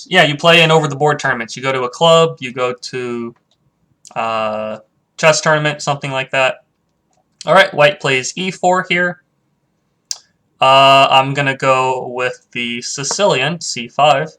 Yeah, you play in over-the-board tournaments. You go to a club, you go to chess tournament, something like that. All right, white plays e4 here. I'm going to go with the Sicilian, c5.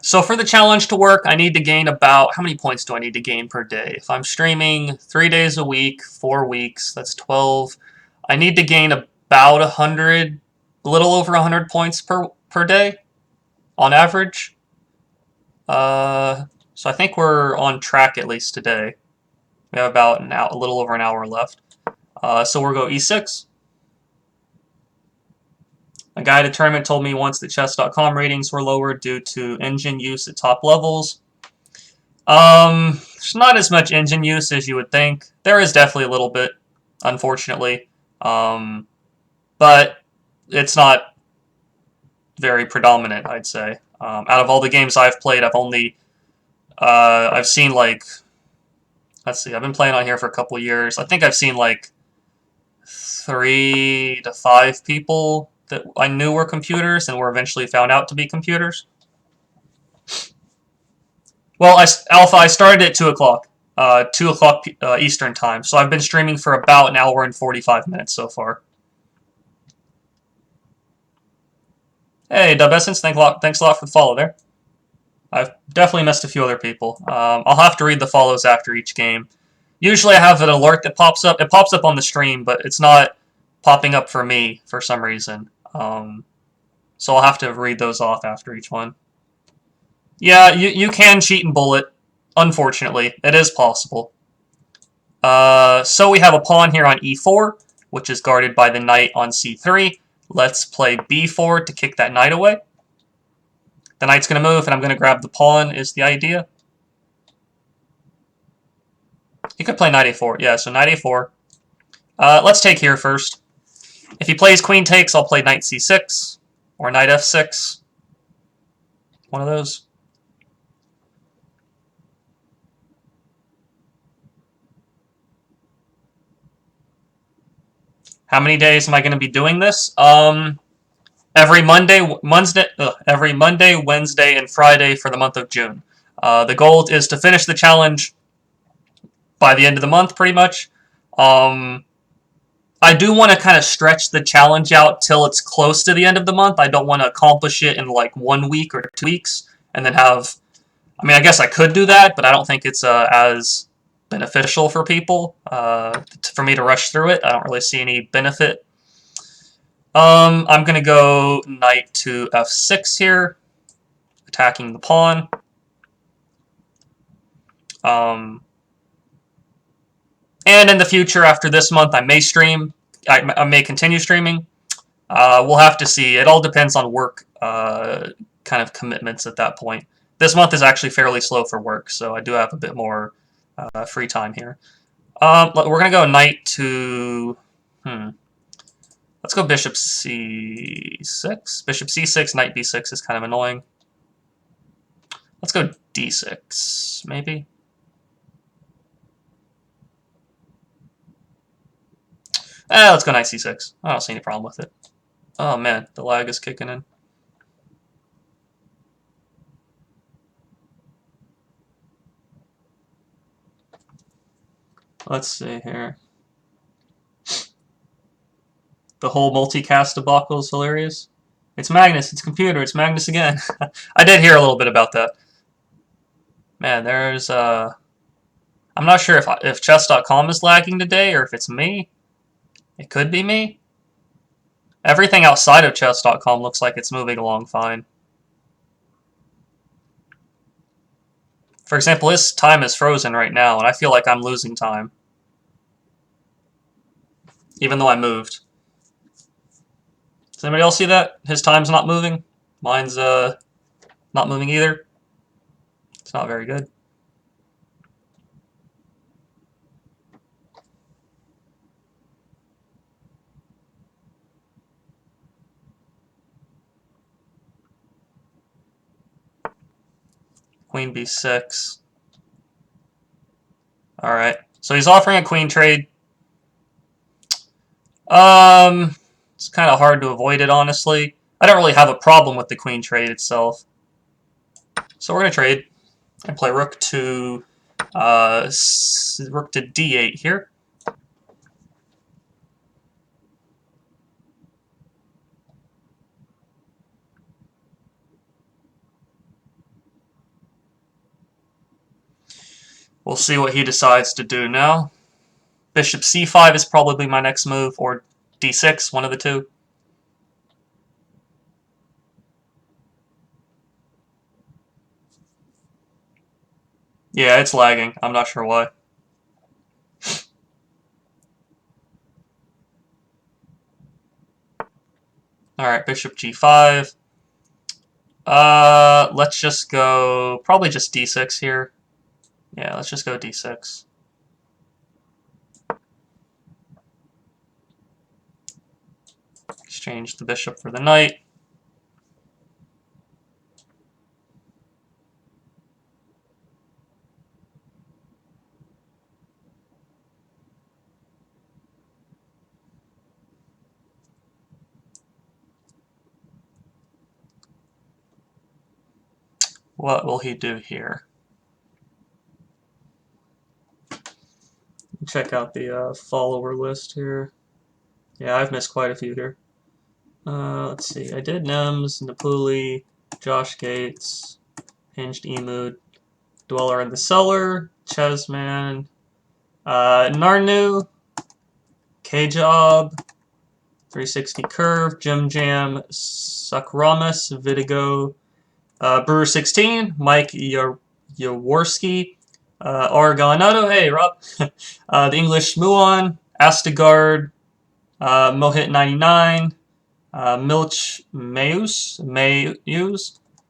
So for the challenge to work, I need to gain about, how many points do I need to gain per day? If I'm streaming 3 days a week, 4 weeks, that's 12. I need to gain about 100, a little over 100 points per day on average. So I think we're on track at least today. We have about a little over an hour left. So we'll go e6. A guy at a tournament told me once that chess.com ratings were lower due to engine use at top levels. There's not as much engine use as you would think. There is definitely a little bit, unfortunately. But it's not very predominant, I'd say. Out of all the games I've played, I've seen like, let's see, I've been playing on here for a couple of years. I think I've seen like 3 to 5 people that I knew were computers and were eventually found out to be computers. Well, Alpha, I started at 2 o'clock. 2 o'clock Eastern time. So I've been streaming for about an hour and 45 minutes so far. Hey, Dub Essence, thanks a lot for the follow there. I've definitely missed a few other people. I'll have to read the follows after each game. Usually I have an alert that pops up. It pops up on the stream, but it's not popping up for me for some reason. So I'll have to read those off after each one. Yeah, you can cheat and bullet. Unfortunately, it is possible. So we have a pawn here on e4, which is guarded by the knight on c3. Let's play b4 to kick that knight away. The knight's going to move, and I'm going to grab the pawn is the idea. He could play knight a4. Yeah, so knight a4. Let's take here first. If he plays queen takes, I'll play knight c6 or knight f6. One of those. How many days am I going to be doing this? Every Monday, Wednesday, and Friday for the month of June. The goal is to finish the challenge by the end of the month, pretty much. I do want to kind of stretch the challenge out till it's close to the end of the month. I don't want to accomplish it in like 1 week or 2 weeks and then have... I mean, I guess I could do that, but I don't think it's as beneficial for people for me to rush through it. I don't really see any benefit. I'm going to go knight to f6 here, attacking the pawn. And in the future, after this month, I may stream. I may continue streaming. We'll have to see. It all depends on work kind of commitments at that point. This month is actually fairly slow for work, so I do have a bit more free time here. We're going to go knight to... Let's go bishop c6. Bishop c6, knight b6 is kind of annoying. Let's go d6, maybe. Let's go knight c6. I don't see any problem with it. Oh man, the lag is kicking in. Let's see here. The whole multicast debacle is hilarious. It's Magnus, it's computer, it's Magnus again. I did hear a little bit about that. Man, there's I'm not sure if chess.com is lagging today or if it's me. It could be me. Everything outside of chess.com looks like it's moving along fine. For example, his time is frozen right now, and I feel like I'm losing time. Even though I moved. Does anybody else see that? His time's not moving. Mine's not moving either. It's not very good. Queen b6. Alright. So he's offering a queen trade. It's kind of hard to avoid it, honestly. I don't really have a problem with the queen trade itself. So we're going to trade and play rook to d8 here. We'll see what he decides to do now. Bishop c5 is probably my next move, or d6, one of the two. Yeah, it's lagging. I'm not sure why. Alright, bishop g5. Let's just go, probably just d6 here. Yeah, let's just go d6. Exchange the bishop for the knight. What will he do here? Check out the follower list here. Yeah, I've missed quite a few here. Let's see. I did Nems, Napuli, Josh Gates, Hinged Emood, Dweller in the Cellar, Chessman, Narnu, K-Job, 360 Curve, Jim Jam, Sukramus, Vitigo, Brewer 16, Mike Jaworski, Oregonado, hey Rob, the English Muon, Astigard, Mohit 99, Milch Mayus.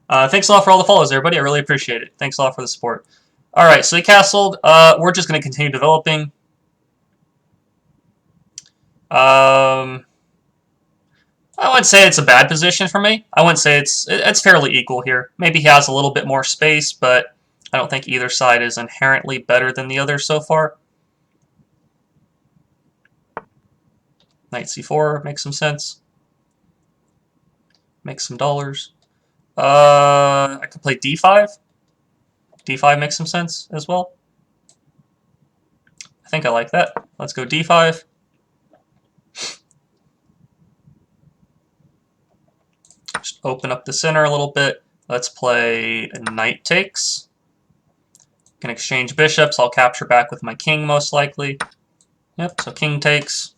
Thanks a lot for all the follows, everybody. I really appreciate it. Thanks a lot for the support. All right, so he castled. We're just going to continue developing. I wouldn't say it's a bad position for me. I wouldn't say it's fairly equal here. Maybe he has a little bit more space, but I don't think either side is inherently better than the other so far. Knight c4 makes some sense. Makes some dollars. I could play d5. d5 makes some sense as well. I think I like that. Let's go d5. Just open up the center a little bit. Let's play knight takes. Can exchange bishops. I'll capture back with my king most likely. Yep, so king takes.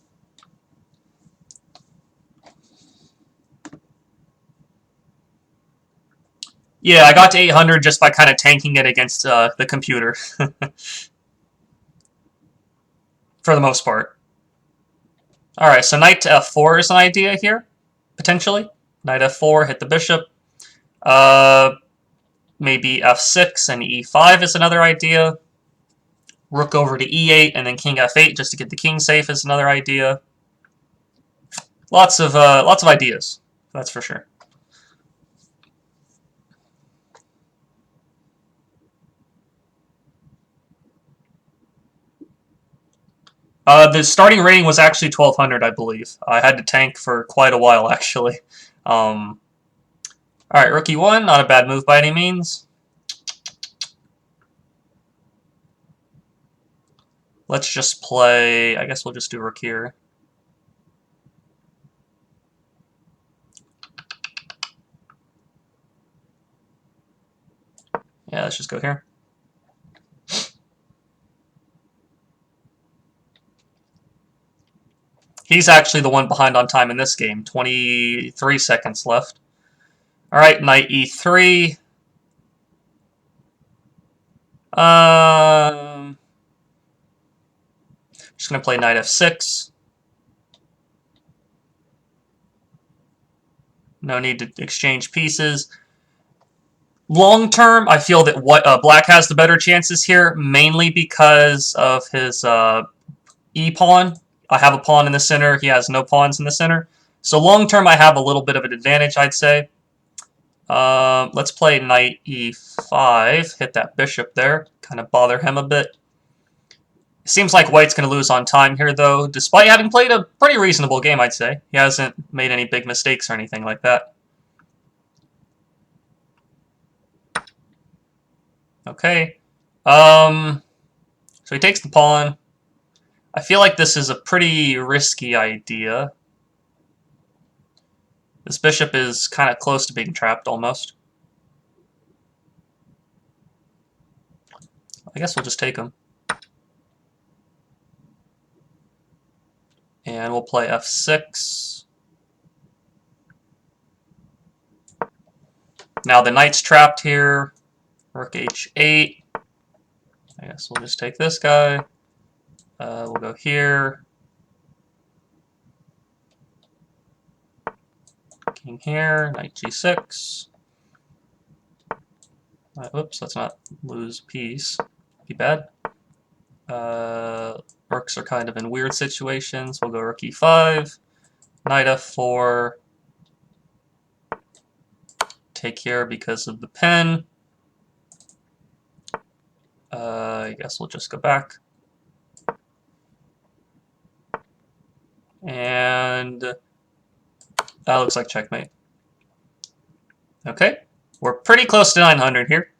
Yeah, I got to 800 just by kind of tanking it against the computer. For the most part. Alright, so knight to f4 is an idea here, potentially. Knight f4, hit the bishop. Maybe f6 and e5 is another idea. Rook over to e8 and then king f8 just to get the king safe is another idea. Lots of ideas, that's for sure. The starting rating was actually 1200, I believe. I had to tank for quite a while, actually. Alright, rook e1, not a bad move by any means. Let's just play, I guess we'll just do rook here. Yeah, let's just go here. He's actually the one behind on time in this game. 23 seconds left. Alright, knight e3. Just going to play knight f6. No need to exchange pieces. Long term, I feel that Black has the better chances here, mainly because of his e-pawn. I have a pawn in the center. He has no pawns in the center. So long term, I have a little bit of an advantage, I'd say. Let's play knight e5. Hit that bishop there. Kind of bother him a bit. Seems like White's going to lose on time here, though, despite having played a pretty reasonable game, I'd say. He hasn't made any big mistakes or anything like that. Okay. So he takes the pawn. I feel like this is a pretty risky idea. This bishop is kind of close to being trapped, almost. I guess we'll just take him. And we'll play f6. Now the knight's trapped here. Rook h8. I guess we'll just take this guy. We'll go here. King here. Knight g6. Oops, let's not lose piece. Be bad. Rooks are kind of in weird situations. We'll go rook e5. Knight f4. Take here because of the pin. I guess we'll just go back. And that looks like checkmate. Okay, we're pretty close to 900 here.